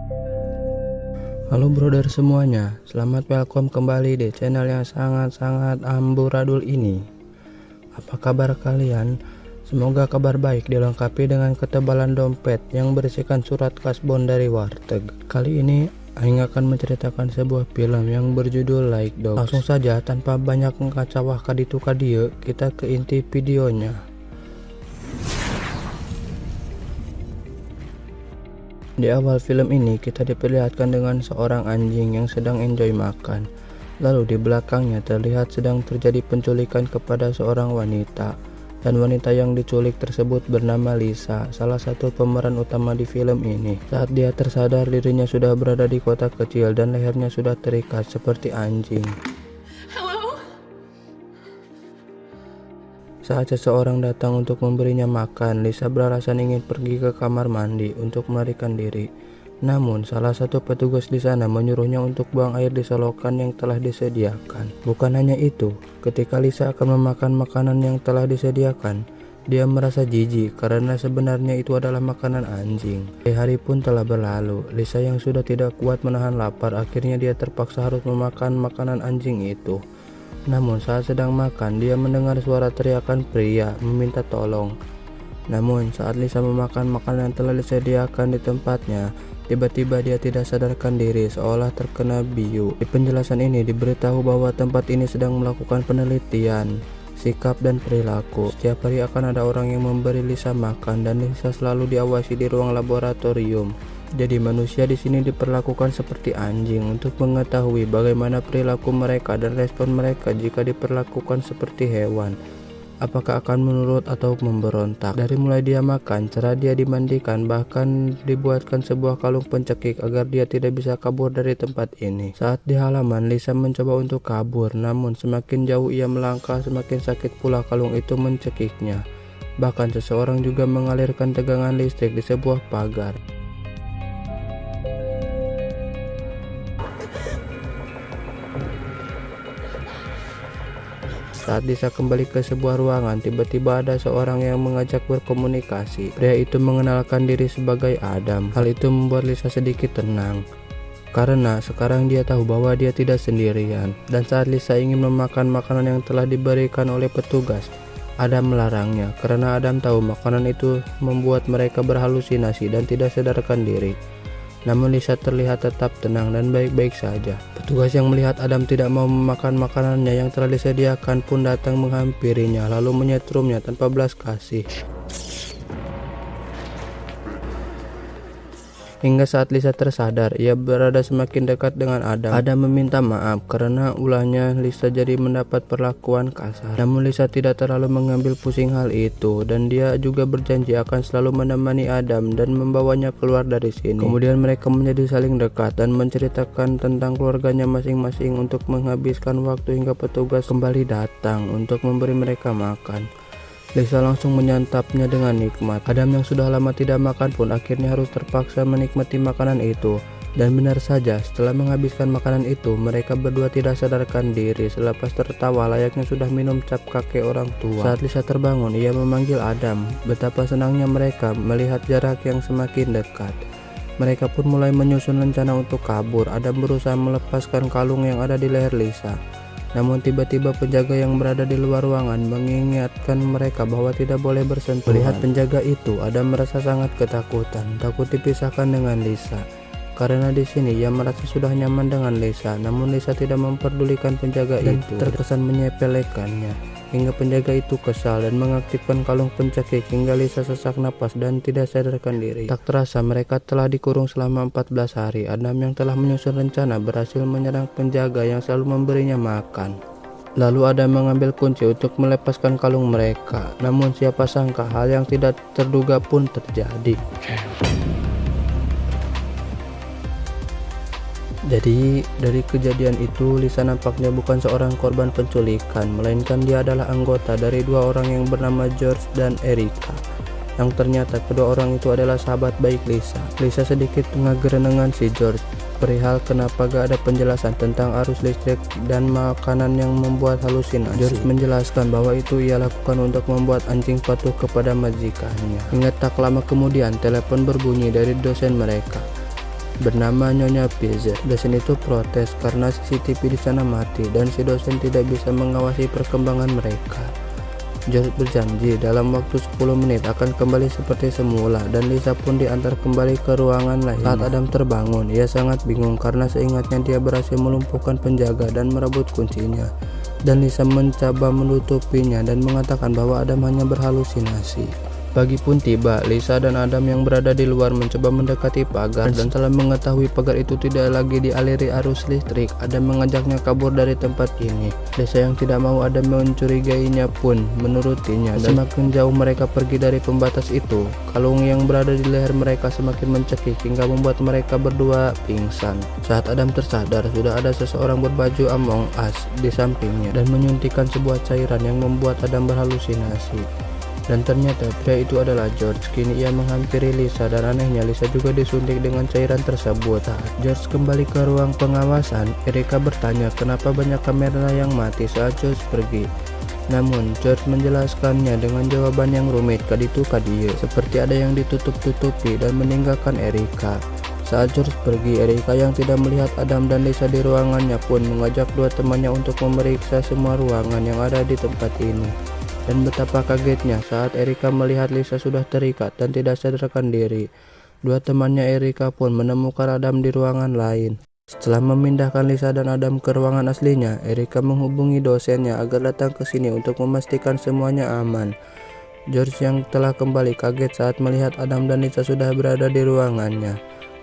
Halo brother semuanya, selamat welcome kembali di channel yang sangat-sangat amburadul ini. Apa kabar kalian? Semoga kabar baik dilengkapi dengan ketebalan dompet yang berisikan surat kasbon dari warteg. Kali ini Aing akan menceritakan sebuah film yang berjudul Like Dogs. Langsung saja tanpa banyak ngacawah kaditu kadieu, kita ke inti videonya. Di awal film ini kita diperlihatkan dengan seorang anjing yang sedang enjoy makan. Lalu di belakangnya terlihat sedang terjadi penculikan kepada seorang wanita. Dan wanita yang diculik tersebut bernama Lisa, salah satu pemeran utama di film ini. Saat dia tersadar dirinya sudah berada di kota kecil dan lehernya sudah terikat seperti anjing. Saat seseorang datang untuk memberinya makan, Lisa beralasan ingin pergi ke kamar mandi untuk melarikan diri. Namun, salah satu petugas di sana menyuruhnya untuk buang air di selokan yang telah disediakan. Bukan hanya itu, ketika Lisa akan memakan makanan yang telah disediakan, dia merasa jijik karena sebenarnya itu adalah makanan anjing. Hari pun telah berlalu. Lisa yang sudah tidak kuat menahan lapar, akhirnya dia terpaksa harus memakan makanan anjing itu. Namun saat sedang makan, dia mendengar suara teriakan pria meminta tolong. Namun saat Lisa memakan makanan yang telah disediakan di tempatnya, tiba-tiba dia tidak sadarkan diri seolah terkena biu. Di penjelasan ini diberitahu bahwa tempat ini sedang melakukan penelitian sikap dan perilaku. Setiap hari akan ada orang yang memberi Lisa makan dan Lisa selalu diawasi di ruang laboratorium. Jadi manusia di sini diperlakukan seperti anjing untuk mengetahui bagaimana perilaku mereka dan respon mereka jika diperlakukan seperti hewan. Apakah akan menurut atau memberontak? Dari mulai dia makan, cara dia dimandikan, bahkan dibuatkan sebuah kalung pencekik agar dia tidak bisa kabur dari tempat ini. Saat di halaman, Lisa mencoba untuk kabur, namun semakin jauh ia melangkah, semakin sakit pula kalung itu mencekiknya. Bahkan seseorang juga mengalirkan tegangan listrik di sebuah pagar. Saat Lisa kembali ke sebuah ruangan, tiba-tiba ada seorang yang mengajak berkomunikasi. Pria itu mengenalkan diri sebagai Adam. Hal itu membuat Lisa sedikit tenang, karena sekarang dia tahu bahwa dia tidak sendirian. Dan saat Lisa ingin memakan makanan yang telah diberikan oleh petugas, Adam melarangnya, karena Adam tahu makanan itu membuat mereka berhalusinasi dan tidak sadarkan diri. Namun Lisa terlihat tetap tenang dan baik-baik saja. Petugas yang melihat Adam tidak mau memakan makanannya yang telah disediakan pun datang menghampirinya lalu menyetrumnya tanpa belas kasih. Hingga saat Lisa tersadar, ia berada semakin dekat dengan Adam. Adam meminta maaf karena ulahnya Lisa jadi mendapat perlakuan kasar. Namun Lisa tidak terlalu mengambil pusing hal itu dan dia juga berjanji akan selalu menemani Adam dan membawanya keluar dari sini. Kemudian mereka menjadi saling dekat dan menceritakan tentang keluarganya masing-masing untuk menghabiskan waktu hingga petugas kembali datang untuk memberi mereka makan. Lisa langsung menyantapnya dengan nikmat. Adam yang sudah lama tidak makan pun akhirnya harus terpaksa menikmati makanan itu. Dan benar saja, setelah menghabiskan makanan itu, mereka berdua tidak sadarkan diri selepas tertawa layaknya sudah minum cap kakek orang tua. Saat Lisa terbangun, ia memanggil Adam. Betapa senangnya mereka melihat jarak yang semakin dekat. Mereka pun mulai menyusun rencana untuk kabur. Adam berusaha melepaskan kalung yang ada di leher Lisa. Namun tiba-tiba penjaga yang berada di luar ruangan mengingatkan mereka bahwa tidak boleh bersentuhan. Melihat penjaga itu, Adam merasa sangat ketakutan, takut dipisahkan dengan Lisa. Karena di sini ia merasa sudah nyaman dengan Lisa, namun Lisa tidak memperdulikan penjaga itu, terkesan menyepelekannya. Hingga penjaga itu kesal dan mengaktifkan kalung pencekik hingga Lisa sesak napas dan tidak sadarkan diri. Tak terasa mereka telah dikurung selama 14 hari. Adam yang telah menyusun rencana berhasil menyerang penjaga yang selalu memberinya makan. Lalu Adam mengambil kunci untuk melepaskan kalung mereka. Namun siapa sangka hal yang tidak terduga pun terjadi. Jadi dari kejadian itu Lisa nampaknya bukan seorang korban penculikan, melainkan dia adalah anggota dari dua orang yang bernama George dan Erica. Yang ternyata kedua orang itu adalah sahabat baik Lisa. Lisa sedikit mengagerenengan si George perihal kenapa gak ada penjelasan tentang arus listrik dan makanan yang membuat halusinasi. George menjelaskan bahwa itu ia lakukan untuk membuat anjing patuh kepada majikannya. Hingga tak lama kemudian telepon berbunyi dari dosen mereka. bernama Nyonya PZ. Dosen itu protes karena CCTV di sana mati dan si dosen tidak bisa mengawasi perkembangan mereka. George berjanji dalam waktu 10 menit akan kembali seperti semula dan Lisa pun diantar kembali ke ruangan lain. Saat Adam terbangun, ia sangat bingung karena seingatnya dia berhasil melumpuhkan penjaga dan merebut kuncinya. Dan Lisa mencoba menutupinya dan mengatakan bahwa Adam hanya berhalusinasi. Pagi pun tiba, Lisa dan Adam yang berada di luar mencoba mendekati pagar dan setelah mengetahui pagar itu tidak lagi dialiri arus listrik, Adam mengajaknya kabur dari tempat ini. Lisa yang tidak mau Adam mencurigainya pun menurutinya dan semakin jauh mereka pergi dari pembatas itu, kalung yang berada di leher mereka semakin mencekik hingga membuat mereka berdua pingsan. Saat Adam tersadar, sudah ada seseorang berbaju Among Us di sampingnya dan menyuntikkan sebuah cairan yang membuat Adam berhalusinasi. Dan ternyata pria itu adalah George. Kini ia menghampiri Lisa dan anehnya Lisa juga disuntik dengan cairan tersebut. Saat George kembali ke ruang pengawasan, Erika bertanya kenapa banyak kamera yang mati saat George pergi. Namun George menjelaskannya dengan jawaban yang rumit kaditu kadieu, seperti ada yang ditutup-tutupi dan meninggalkan Erika. Saat George pergi, Erika yang tidak melihat Adam dan Lisa di ruangannya pun mengajak dua temannya untuk memeriksa semua ruangan yang ada di tempat ini. Dan betapa kagetnya saat Erika melihat Lisa sudah terikat dan tidak sadarkan diri. Dua temannya Erika pun menemukan Adam di ruangan lain. Setelah memindahkan Lisa dan Adam ke ruangan aslinya, Erika menghubungi dosennya agar datang ke sini untuk memastikan semuanya aman. George yang telah kembali kaget saat melihat Adam dan Lisa sudah berada di ruangannya.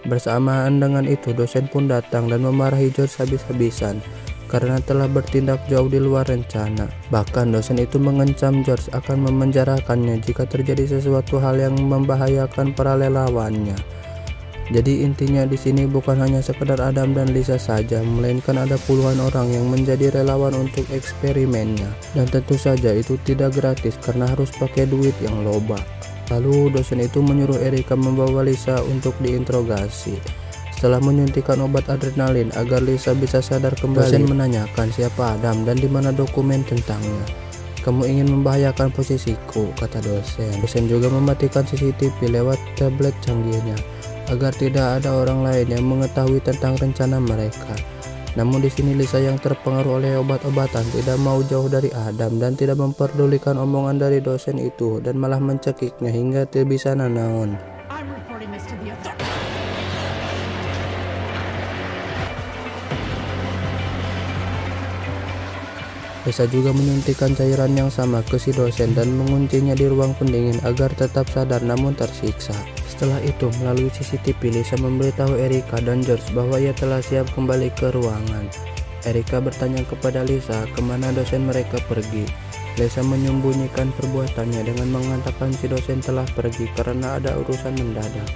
Bersamaan dengan itu, dosen pun datang dan memarahi George habis-habisan karena telah bertindak jauh di luar rencana. Bahkan dosen itu mengancam George akan memenjarakannya jika terjadi sesuatu hal yang membahayakan para relawannya. Jadi intinya di sini bukan hanya sekedar Adam dan Lisa saja, melainkan ada puluhan orang yang menjadi relawan untuk eksperimennya. Dan tentu saja itu tidak gratis karena harus pakai duit yang loba. Lalu dosen itu menyuruh Erika membawa Lisa untuk diinterogasi. Setelah menyuntikkan obat adrenalin agar Lisa bisa sadar kembali, dosen menanyakan siapa Adam dan di mana dokumen tentangnya. "Kamu ingin membahayakan posisiku," kata dosen. Dosen juga mematikan CCTV lewat tablet canggihnya agar tidak ada orang lain yang mengetahui tentang rencana mereka. Namun di sini Lisa yang terpengaruh oleh obat-obatan tidak mau jauh dari Adam dan tidak memperdulikan omongan dari dosen itu dan malah mencekiknya hingga tidak bisa nanaon. Lisa juga menyuntikkan cairan yang sama ke si dosen dan menguncinya di ruang pendingin agar tetap sadar namun tersiksa. Setelah itu, melalui CCTV, Lisa memberitahu Erika dan George bahwa ia telah siap kembali ke ruangan. Erika bertanya kepada Lisa kemana dosen mereka pergi. Lisa menyembunyikan perbuatannya dengan mengatakan si dosen telah pergi karena ada urusan mendadak.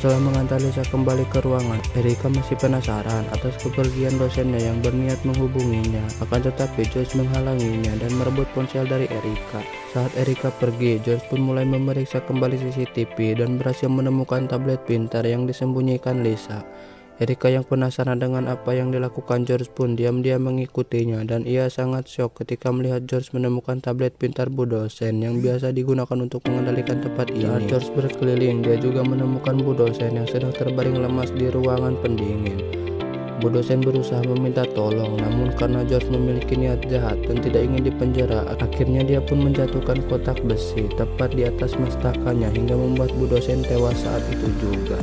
Setelah mengantar Lisa kembali ke ruangan, Erika masih penasaran atas kepergian dosennya yang berniat menghubunginya. Akan tetapi George menghalanginya dan merebut ponsel dari Erika. Saat Erika pergi, George pun mulai memeriksa kembali CCTV dan berhasil menemukan tablet pintar yang disembunyikan Lisa. Erika yang penasaran dengan apa yang dilakukan George pun diam-diam mengikutinya dan ia sangat syok ketika melihat George menemukan tablet pintar Bu dosen yang biasa digunakan untuk mengendalikan tempat ini. Saat George berkeliling, dia juga menemukan Bu dosen yang sedang terbaring lemas di ruangan pendingin. Bu dosen berusaha meminta tolong, namun karena George memiliki niat jahat dan tidak ingin dipenjara, akhirnya dia pun menjatuhkan kotak besi tepat di atas mastakannya hingga membuat Bu dosen tewas saat itu juga.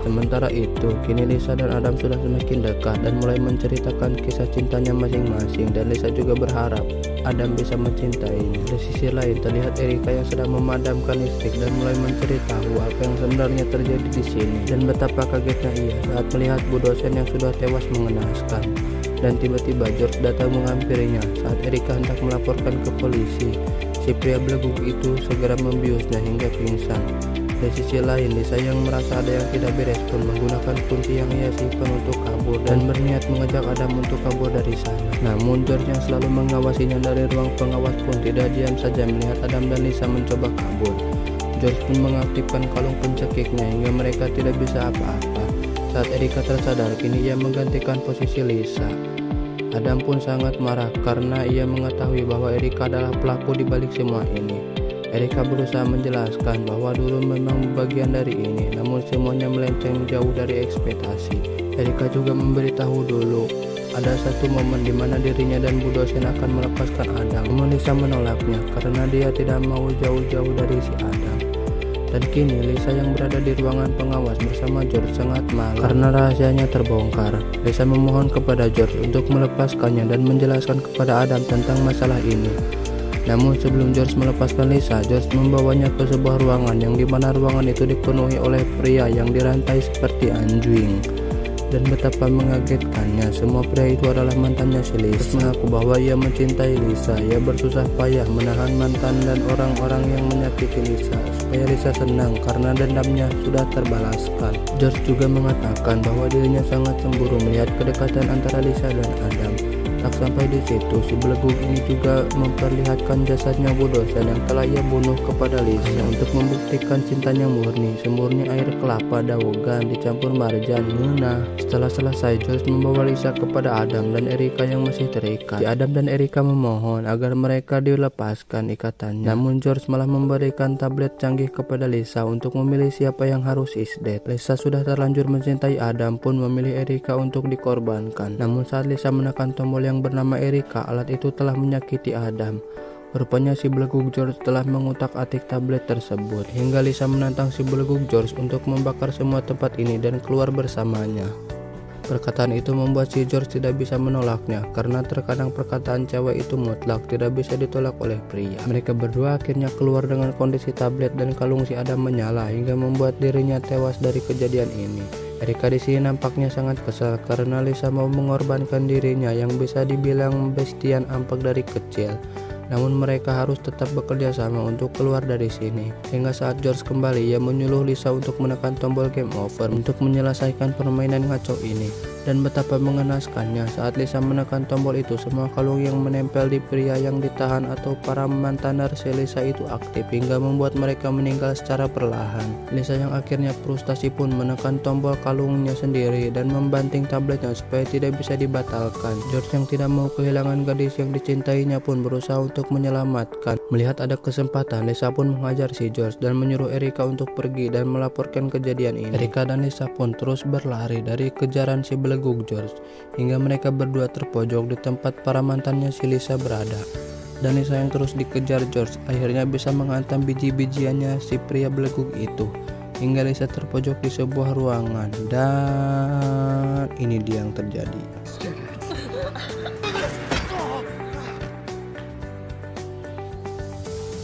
Sementara itu, kini Lisa dan Adam sudah semakin dekat dan mulai menceritakan kisah cintanya masing-masing dan Lisa juga berharap Adam bisa mencintainya. Di sisi lain, terlihat Erika yang sedang memadamkan listrik dan mulai menceritakan apa yang sebenarnya terjadi di sini dan betapa kagetnya ia saat melihat Bu dosen yang sudah tewas mengenaskan. Dan tiba-tiba George datang menghampirinya saat Erika hendak melaporkan ke polisi. Si pria beleguk itu segera membiusnya hingga pingsan. Di sisi lain, Lisa yang merasa ada yang tidak beres pun menggunakan kunci yang ia simpan untuk kabur dan berniat mengajak Adam untuk kabur dari sana. Namun George yang selalu mengawasinya dari ruang pengawas pun tidak diam saja melihat Adam dan Lisa mencoba kabur. George pun mengaktifkan kalung pencekiknya hingga mereka tidak bisa apa-apa. Saat Erika tersadar, kini ia menggantikan posisi Lisa. Adam pun sangat marah karena ia mengetahui bahwa Erika adalah pelaku di balik semua ini. Erika berusaha menjelaskan bahwa dulu memang bagian dari ini, namun semuanya melenceng jauh dari ekspektasi. Erika juga memberitahu dulu ada satu momen di mana dirinya dan Bu dosen akan melepaskan Adam. Namun Lisa menolaknya karena dia tidak mau jauh-jauh dari si Adam. Dan kini Lisa yang berada di ruangan pengawas bersama George sangat malu karena rahasianya terbongkar. Lisa memohon kepada George untuk melepaskannya dan menjelaskan kepada Adam tentang masalah ini. Namun sebelum George melepaskan Lisa, George membawanya ke sebuah ruangan yang dimana ruangan itu dipenuhi oleh pria yang dirantai seperti anjing. Dan betapa mengagetkannya, semua pria itu adalah mantannya si Lisa. George mengaku bahwa ia mencintai Lisa. Ia bersusah payah menahan mantan dan orang-orang yang menyakiti Lisa supaya Lisa senang karena dendamnya sudah terbalaskan. George juga mengatakan bahwa dirinya sangat cemburu melihat kedekatan antara Lisa dan Adam. Tak sampai di situ, si belegug ini juga memperlihatkan jasadnya Bu dosen yang telah ia bunuh kepada Lisa untuk membuktikan cintanya murni, semurni air kelapa daogan dicampur marjan. Setelah selesai, George membawa Lisa kepada Adam dan Erika yang masih terikat. Si Adam dan Erika memohon agar mereka dilepaskan ikatannya. Namun George malah memberikan tablet canggih kepada Lisa untuk memilih siapa yang harus isdet. Lisa sudah terlanjur mencintai Adam pun memilih Erika untuk dikorbankan. Namun saat Lisa menekan tombol yang bernama Erika, alat itu telah menyakiti Adam. Rupanya si belegug George telah mengutak-atik tablet tersebut hingga Lisa menantang si belegug George untuk membakar semua tempat ini dan keluar bersamanya. Perkataan itu membuat si George tidak bisa menolaknya karena terkadang perkataan cewek itu mutlak, tidak bisa ditolak oleh pria. Mereka berdua akhirnya keluar dengan kondisi tablet dan kalung si Adam menyala hingga membuat dirinya tewas dari kejadian ini. Erika di sini nampaknya sangat kesal karena Lisa mau mengorbankan dirinya yang bisa dibilang bestian ampak dari kecil. Namun mereka harus tetap bekerja sama untuk keluar dari sini. Hingga saat George kembali, ia menyuruh Lisa untuk menekan tombol game over untuk menyelesaikan permainan ngaco ini. Dan betapa mengenaskannya saat Lisa menekan tombol itu, semua kalung yang menempel di pria yang ditahan atau para mantan si Lisa itu aktif hingga membuat mereka meninggal secara perlahan. Lisa yang akhirnya frustasi pun menekan tombol kalungnya sendiri dan membanting tabletnya supaya tidak bisa dibatalkan. George yang tidak mau kehilangan gadis yang dicintainya pun berusaha untuk menyelamatkan. Melihat ada kesempatan, Lisa pun menghajar si George dan menyuruh Erika untuk pergi dan melaporkan kejadian ini. Erika dan Lisa pun terus berlari dari kejaran si belegug George hingga mereka berdua terpojok di tempat para mantannya si Lisa berada. Dan Lisa yang terus dikejar George akhirnya bisa menghantam biji-bijiannya si pria belegug itu hingga Lisa terpojok di sebuah ruangan. Dan ini dia yang terjadi.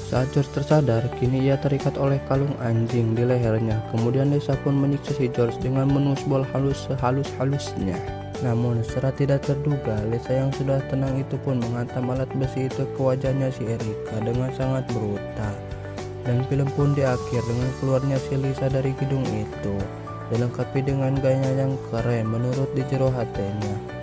Saat George tersadar, kini ia terikat oleh kalung anjing di lehernya. Kemudian Lisa pun menyiksa si George dengan menusbol halus sehalus-halusnya. Namun secara tidak terduga, Lisa yang sudah tenang itu pun menghantam alat besi itu ke wajahnya si Erika dengan sangat brutal. Dan film pun diakhir dengan keluarnya si Lisa dari gedung itu, dilengkapi dengan gayanya yang keren menurut di jero hatinya.